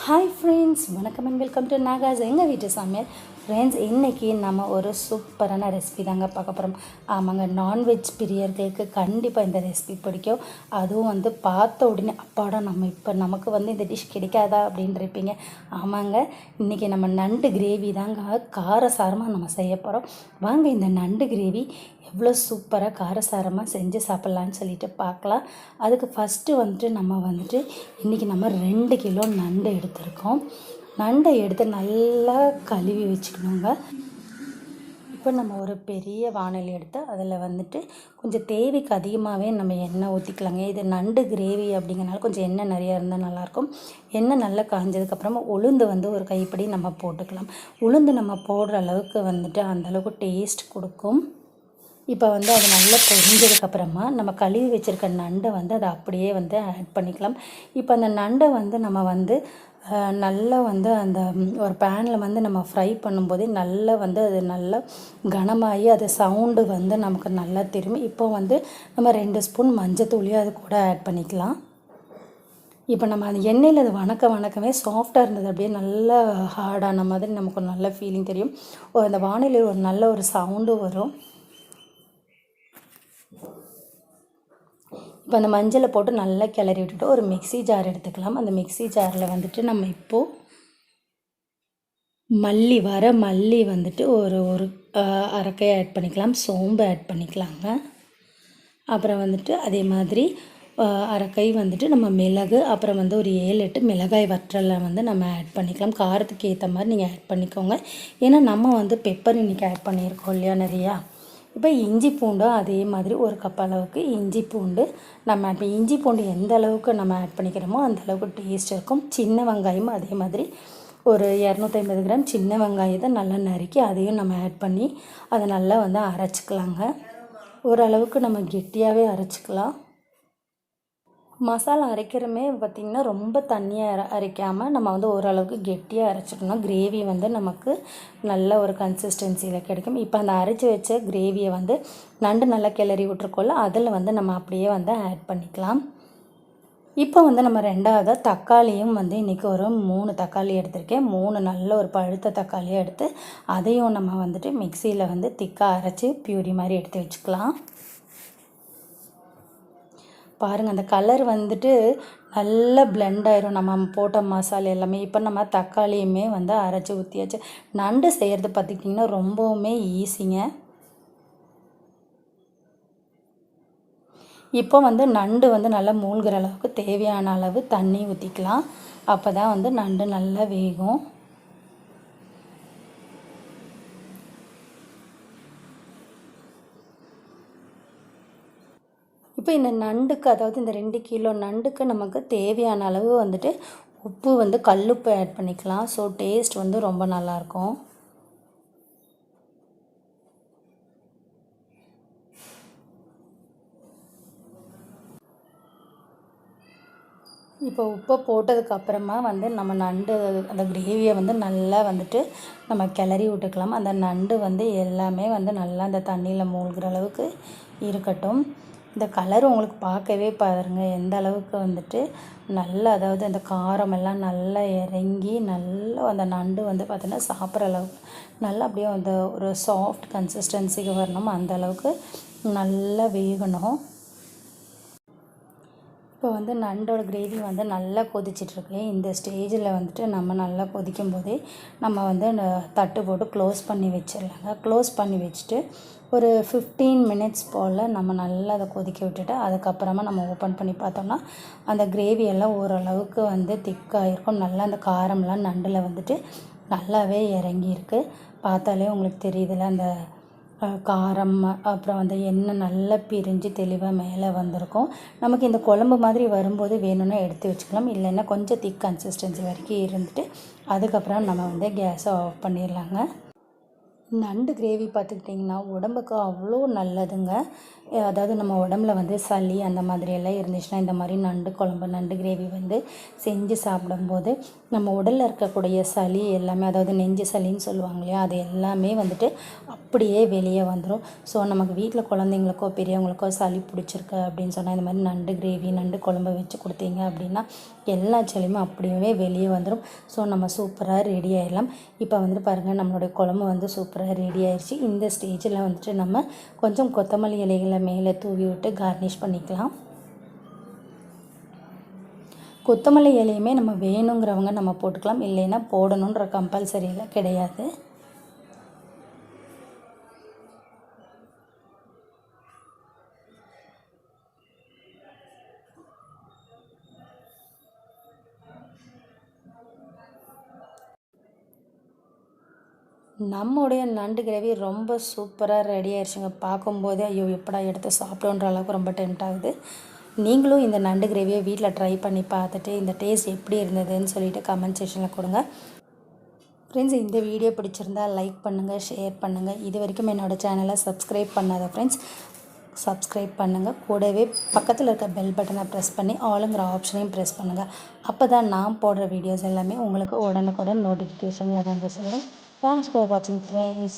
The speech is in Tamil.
ஹாய் ஃப்ரெண்ட்ஸ், வணக்கம் அண்ட் வெல்கம் டு நாகாஸ் எங்கள் வீட்டு சமையல். ஃப்ரெண்ட்ஸ், இன்றைக்கி நம்ம ஒரு சூப்பரான ரெசிபி தாங்க பார்க்க போகிறோம். ஆமாங்க, நான்வெஜ் பிரியர்களுக்கு கண்டிப்பாக இந்த ரெசிபி பிடிக்கும். அதுவும் பார்த்த உடனே அப்பாடா நமக்கு இந்த டிஷ் கிடைக்காதா அப்படின்னு இருப்பீங்க. ஆமாங்க, இன்றைக்கி நம்ம நண்டு கிரேவி தாங்க காரசாரமாக நம்ம செய்ய போகிறோம். வாங்க இந்த நண்டு கிரேவி எவ்வளோ சூப்பராக காரசாரமாக செஞ்சு சாப்பிட்லான்னு சொல்லிட்டு பார்க்கலாம். அதுக்கு ஃபஸ்ட்டு நம்ம இன்றைக்கி நம்ம 2 கிலோ நண்டு எடுத்திருக்கோம். நண்டை எடுத்து நல்லா கழுவி வச்சுக்கணுங்க. இப்போ நம்ம ஒரு பெரிய வாணலி எடுத்து அதில் கொஞ்சம் தேவைக்கு அதிகமாகவே நம்ம எண்ணெய் ஊற்றிக்கலாங்க. இது நண்டு கிரேவி அப்படிங்கிறனால கொஞ்சம் எண்ணெய் நிறையா இருந்தால் நல்லாயிருக்கும். எண்ணெய் நல்லா காஞ்சதுக்கப்புறமா உளுந்து ஒரு கைப்பிடி நம்ம போட்டுக்கலாம். உளுந்து நம்ம போடுற அளவுக்கு அந்தளவுக்கு டேஸ்ட் கொடுக்கும். இப்போ அது நல்லா பொரிஞ்சதுக்கப்புறமா நம்ம கழுவி வச்சுருக்க நண்டை அதை அப்படியே ஆட் பண்ணிக்கலாம். இப்போ அந்த நண்டை நம்ம நல்லா அந்த ஒரு பேனில் நம்ம ஃப்ரை பண்ணும்போதே நல்லா அது நல்லா கனமாகி அது சவுண்டு நமக்கு நல்லா திரும்பி இப்போ நம்ம 2 ஸ்பூன் மஞ்சத்தூளியும் அது கூட ஆட் பண்ணிக்கலாம். இப்போ நம்ம அந்த எண்ணெயில் அது வணக்கமே சாஃப்டாக இருந்தது, அப்படியே நல்லா ஹார்டான மாதிரி நமக்கு ஒரு நல்ல ஃபீலிங் தெரியும். அந்த வானிலையில் ஒரு நல்ல ஒரு சவுண்டு வரும். இப்போ அந்த மஞ்சளை போட்டு நல்லா கிளறி விட்டுட்டு ஒரு மிக்ஸி ஜார் எடுத்துக்கலாம். அந்த மிக்ஸி ஜாரில் நம்ம இப்போது மல்லி ஒரு அரைக்கை ஆட் பண்ணிக்கலாம். சோம்பு ஆட் பண்ணிக்கலாங்க. அப்புறம் அதே மாதிரி அரைக்கை நம்ம மிளகு, அப்புறம் ஒரு 7-8 மிளகாய் வற்றலை நம்ம ஆட் பண்ணிக்கலாம். காரத்துக்கு ஏற்ற மாதிரி நீங்கள் ஆட் பண்ணிக்கோங்க. ஏன்னா நம்ம பெப்பர் இன்றைக்கி ஆட் பண்ணியிருக்கோம் இல்லையா நிறையா. இப்போ இஞ்சி பூண்டும் அதே மாதிரி ஒரு கப் அளவுக்கு இஞ்சி பூண்டு நம்ம இப்போ இஞ்சி பூண்டு எந்த அளவுக்கு நம்ம ஆட் பண்ணிக்கிறோமோ அந்த அளவுக்கு டேஸ்ட் இருக்கும். சின்ன வெங்காயமும் அதே மாதிரி ஒரு 250 கிராம் சின்ன வெங்காயத்தை நல்லா நறுக்கி அதையும் நம்ம ஆட் பண்ணி அதை நல்லா அரைச்சிக்கலாங்க. ஓரளவுக்கு நம்ம கெட்டியாகவே அரைச்சிக்கலாம். மசாலா அரைக்கிறமே பார்த்திங்கன்னா ரொம்ப தண்ணியாக அரைக்காமல் நம்ம ஓரளவுக்கு கெட்டியாக அரைச்சிக்கணும். கிரேவி நமக்கு நல்ல ஒரு கன்சிஸ்டன்சியில் கிடைக்கும். இப்போ அந்த அரைச்சி வச்ச கிரேவியை நண்டு நல்லா கிளறி விட்ருக்கோல்ல, அதில் நம்ம அப்படியே ஆட் பண்ணிக்கலாம். இப்போ நம்ம ரெண்டாவது தக்காளியும் இன்றைக்கி ஒரு 3 தக்காளி எடுத்திருக்கேன். 3 நல்ல ஒரு பழுத்த தக்காளியாக எடுத்து அதையும் நம்ம மிக்சியில் திக்காக அரைச்சி பியூரி மாதிரி எடுத்து வச்சுக்கலாம். பாருங்கள், அந்த கலர் நல்லா பிளெண்ட் ஆயிரும் நம்ம போட்ட மசாலா எல்லாமே. இப்போ நம்ம தக்காளியுமே அரைச்சி ஊற்றியாச்சு. நண்டு செய்கிறது பார்த்திங்கன்னா ரொம்பவுமே ஈஸிங்க. இப்போ நண்டு நல்லா மூழ்கிற அளவுக்கு தேவையான அளவு தண்ணி ஊற்றிக்கலாம். அப்போ தான் நண்டு நல்லா வேகும். இப்போ இந்த நண்டுக்கு, அதாவது இந்த 2 கிலோ நண்டுக்கு நமக்கு தேவையான அளவு உப்பு கல்லுப்பு ஆட் பண்ணிக்கலாம். ஸோ டேஸ்ட் ரொம்ப நல்லாயிருக்கும். இப்போ உப்பை போட்டதுக்கப்புறமா நம்ம நண்டு அந்த கிரேவியை நல்லா நம்ம கிளறி விட்டுக்கலாம். அந்த நண்டு எல்லாமே நல்லா அந்த தண்ணியில் மூழ்கிற அளவுக்கு இருக்கட்டும். இந்த கலர் உங்களுக்கு பார்க்கவே பாருங்கள் எந்த அளவுக்கு நல்லா, அதாவது அந்த காரமெல்லாம் நல்லா இறங்கி நல்லா அந்த நண்டு பார்த்திங்கன்னா சாப்பிட்ற அளவுக்கு நல்லா அப்படியே ஒரு சாஃப்ட் கன்சிஸ்டன்சிக்கு வரணும். அந்த அளவுக்கு நல்லா வேகணும். இப்போ நண்டோட கிரேவி நல்லா கொதிச்சிட்ருக்கு. இந்த ஸ்டேஜில் நம்ம நல்லா கொதிக்கும் போதே நம்ம தட்டு போட்டு க்ளோஸ் பண்ணி வச்சிடலாங்க. க்ளோஸ் பண்ணி வச்சுட்டு ஒரு 15 மினிட்ஸ் போல் நம்ம நல்லா அதை கொதிக்க விட்டுட்டு அதுக்கப்புறமா நம்ம ஓப்பன் பண்ணி பார்த்தோம்னா அந்த கிரேவியெல்லாம் ஓரளவுக்கு திக்காக இருக்கும். நல்லா அந்த காரம்லாம் நண்டில் நல்லாவே இறங்கியிருக்கு. பார்த்தாலே உங்களுக்கு தெரியுதுல்ல, அந்த காரம் அப்புறம் எண்ணெய் நல்லா பிரிஞ்சு தெளிவாக மேலே வந்திருக்கும். நமக்கு இந்த குழம்பு மாதிரி வரும்போது வேணும்னா எடுத்து வச்சுக்கலாம். இல்லைன்னா கொஞ்சம் திக் கன்சிஸ்டன்சி வரைக்கும் இருந்துட்டு அதுக்கப்புறம் நம்ம கேஸை ஆஃப் பண்ணிடலாங்க. நண்டு கிரேவி பார்த்துக்கிட்டிங்கன்னா உடம்புக்கு அவ்வளோ நல்லதுங்க. அதாவது நம்ம உடம்புல சளி அந்த மாதிரியெல்லாம் இருந்துச்சுன்னா இந்த மாதிரி நண்டு குழம்பு, நண்டு கிரேவி செஞ்சு சாப்பிடும்போது நம்ம உடலில் இருக்கக்கூடிய சளி எல்லாமே, அதாவது நெஞ்சு சளின்னு சொல்லுவாங்க இல்லையா, அது எல்லாமே அப்படியே வெளியே வந்துடும். ஸோ நமக்கு வீட்டில் குழந்தைங்களுக்கோ பெரியவங்களுக்கோ சளி பிடிச்சிருக்கு அப்படின்னு சொன்னால் இந்த மாதிரி நண்டு கிரேவி, நண்டு குழம்பு வச்சு கொடுத்தீங்க அப்படின்னா எல்லா சளியுமே அப்படியே வெளியே வந்துடும். ஸோ நம்ம சூப்பராக ரெடி ஆகிடலாம். இப்போ வந்துட்டு பாருங்கள், நம்மளுடைய குழம்பு வந்து சூப்பராக ரெடி ஆயிடுச்சு. இந்த ஸ்டேஜில் வந்துட்டு நம்ம கொஞ்சம் கொத்தமல்லி இலைகளை மேலே தூவி விட்டு கார்னிஷ் பண்ணிக்கலாம். கொத்தமல்லி இலையுமே நம்ம வேணுங்கிறவங்க நம்ம போட்டுக்கலாம், இல்லைன்னா போடணுன்ற கம்பல்சரியில் கிடையாது. நம்முடைய நண்டு கிரேவி ரொம்ப சூப்பராக ரெடி ஆயிடுச்சுங்க. பார்க்கும்போதே ஐயோ எப்படா எடுத்து சாப்பிட்டோன்ற அளவுக்கு ரொம்ப டெம்ட் ஆகுது. நீங்களும் இந்த நண்டு கிரேவியை வீட்டில் ட்ரை பண்ணி பார்த்துட்டு இந்த டேஸ்ட் எப்படி இருந்ததுன்னு சொல்லிவிட்டு கமெண்ட் செக்ஷனில் கொடுங்க. ஃப்ரெண்ட்ஸ், இந்த வீடியோ பிடிச்சிருந்தால் லைக் பண்ணுங்கள், ஷேர் பண்ணுங்கள். இது வரைக்கும் என்னோடய சேனலை சப்ஸ்கிரைப் பண்ணாத ஃப்ரெண்ட்ஸ் சப்ஸ்கிரைப் பண்ணுங்கள். கூடவே பக்கத்தில் இருக்க பெல் பட்டனை ப்ரெஸ் பண்ணி ஆளுங்கிற ஆப்ஷனையும் ப்ரெஸ் பண்ணுங்கள். அப்போ தான் நான் போடுற வீடியோஸ் எல்லாமே உங்களுக்கு உடனுக்குடன் நோட்டிஃபிகேஷன் வந்து சொல்லும். Thanks for watching, friends.